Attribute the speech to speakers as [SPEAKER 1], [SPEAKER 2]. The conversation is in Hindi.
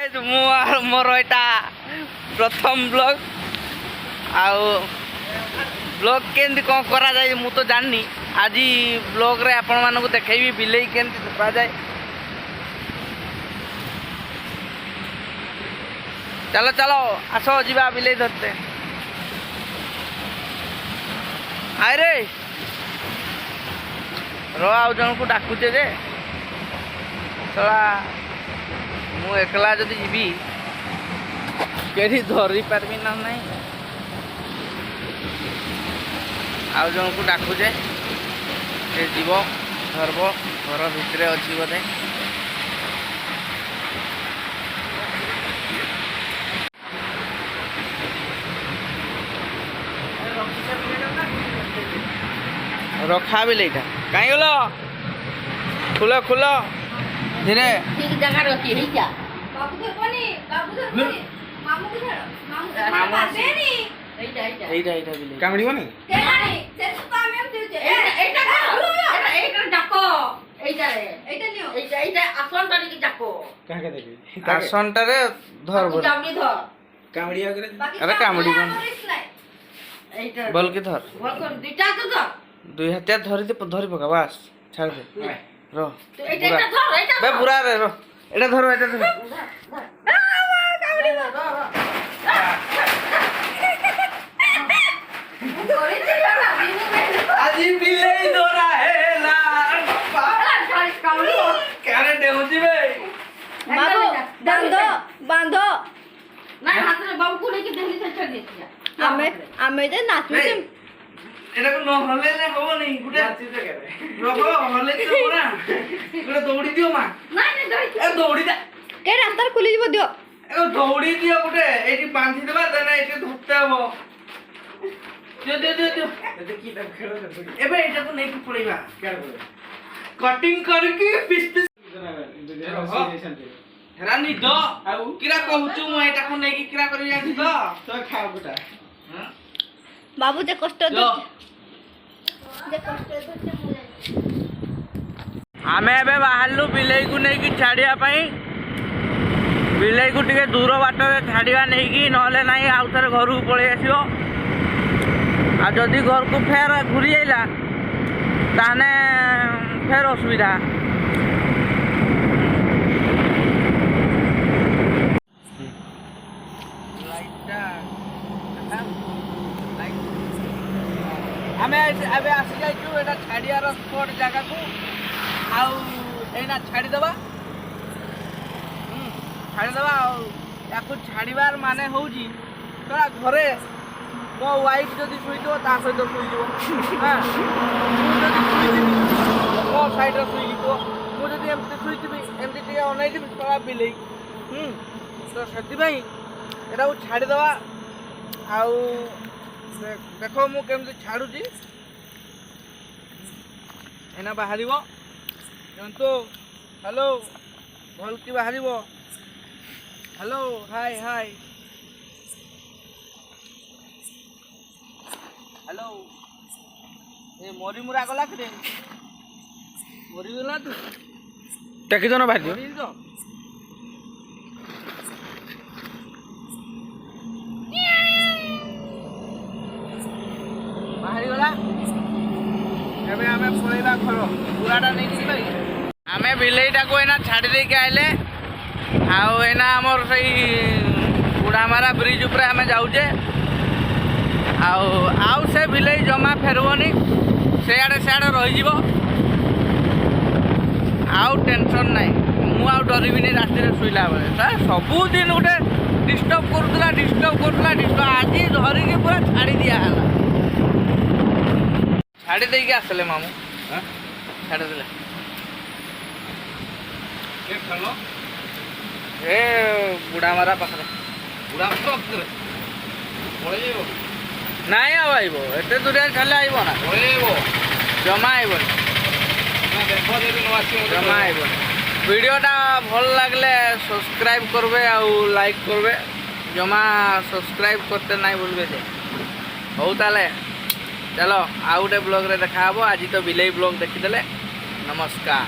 [SPEAKER 1] मोर एटा प्रथम ब्लॉग आउ ब्लॉग केमती कौन करा जाए मु तो जाननी आज ब्लॉग रे आपण मानक देखैबी बिलेई केमती धरा जाए। चलो चलो आसो जीवा बिलेई धरते आए रे रो आउ जन को डाकुचे जे चला मु एकला जदि जीवी केठी धरी पारबी ना नहीं आउ जन को डाकुचे से जीव धरब घर भितर अच्छी बोधे रखा भी लेटा कहीं गल खुल खुल धीरे
[SPEAKER 2] ठीक जगह रखी है क्या
[SPEAKER 3] बाबू के कोनी मामू के छड़ मामू के नहीं
[SPEAKER 1] एटा भी ले
[SPEAKER 4] कामड़ी बने
[SPEAKER 3] केनानी से सुता में दिउते
[SPEAKER 2] एटा डाको एटा
[SPEAKER 3] नियो
[SPEAKER 2] एटा आसन टानी के डाको
[SPEAKER 4] कहां के देखी
[SPEAKER 1] आसन टारे धर बोल
[SPEAKER 2] जामडी धर
[SPEAKER 4] कामड़ी आगे
[SPEAKER 1] अरे कामड़ी बन
[SPEAKER 2] एटा
[SPEAKER 1] बोल के धर
[SPEAKER 2] बोल कोन दिटा तो धर
[SPEAKER 1] दुई हाथ धरी दे धरी पका बस छाड़ दे रो
[SPEAKER 2] तो एटा धर एटा
[SPEAKER 1] बे पूरा रे रो एटा धर एटा धर आज बिलेई दोरा है ला करे देउजी बे
[SPEAKER 3] बाबू बांधो
[SPEAKER 2] ना हाथ रे बाबू को लेके दिल्ली से चढ़ दिया
[SPEAKER 3] आमे जे नाचू जे
[SPEAKER 1] एटा को न हले ने हो नहीं गुडे रहो हले तो पूरा गुडे दौड़ी दियो मा
[SPEAKER 2] ना दौड़ी
[SPEAKER 1] ए दौड़ी दे
[SPEAKER 3] के रास्ता खुली जीव दियो
[SPEAKER 1] ए दौड़ी दियो गुडे एटी बांधी देबा देना एटी धुते हबो दियो
[SPEAKER 4] देखी तब खेलो कर
[SPEAKER 1] एबे एटा को नहीं पड़ेगा कटिंग करके पीस पीस रानी दो किरा कहूचु म एटा को नहीं किरा करि जानि दो
[SPEAKER 4] तो खाओ बेटा
[SPEAKER 1] हां
[SPEAKER 3] बाबू जे कष्ट
[SPEAKER 1] दो आमे एबे बाहरलु बिलेई को नहीं कि छाड़िया पई बिलेई को टिके दूर बाट रे छाड़िया नहीं कि नहले नहीं आउ थरे घर को पळे आसीओ आ जदि घर को फेर घुरी आइला ताने फेर असुविधा आमे अबे आसी जाइछु एटा छाड़ियार स्पॉट जगह को आउ एना छाड़ी दबा याकू छाड़ीबार माने होउजी तोरा घरे मो वाइफ जदि सुइतो ता सहित सुइजो हां मु जदि सुइतिबी मो साइड रे सुइजो मु जदि एमते सुइतिबी एमते टिके अनैतिबी तोरा बिलेई तो सेति भाई एटा को छाड़ी दबा आउ देखो मु केमते छाड़ुजी एना बाहरिबो जंतु हेलो भल की बाहरिबो हेलो हाय हाय हेलो ए मोरी मुरा गला कि मोरी गला तू
[SPEAKER 4] टेकी जनो भाई दियो
[SPEAKER 1] तो बाहरी गला एबे हमें पळेबा घर पुराटा नहीं कि भाई हमें बिलेईटा को एना छाड़ी दे के आइले आउ एना हमर सही बुढ़ामारा ब्रिज ऊपर हमें जाऊचे आउ से बिलेई जमा फेरबनी सेआडे रही आउ टेंशन नहीं मु आउ डरबिनी राति शुला बेले सबुदिन गोटे डिस्टर्ब करूला आज धरिकी पूरा छाड़ी दिहला छाड़ी दे के आसले मामू छाड़ी देले
[SPEAKER 4] के खेलो
[SPEAKER 1] ए बुढ़ामारा पाखरे
[SPEAKER 4] बुढ़ा पाखरे पळे जेबो
[SPEAKER 1] नहीं आइब एते दूर छाले आइब ना
[SPEAKER 4] पळे जेबो
[SPEAKER 1] जमा आइब
[SPEAKER 4] ना देखो जे न आसी
[SPEAKER 1] जमा आइब वीडियोटा भल लगले सब्सक्राइब करबे आउ लाइक करबे जमा सब्सक्राइब करते नहीं भूलबे जे हो ताले चलो आउ गोटे ब्लॉग रे देखा आज तो बिलेई ब्लॉग देखीदे नमस्कार।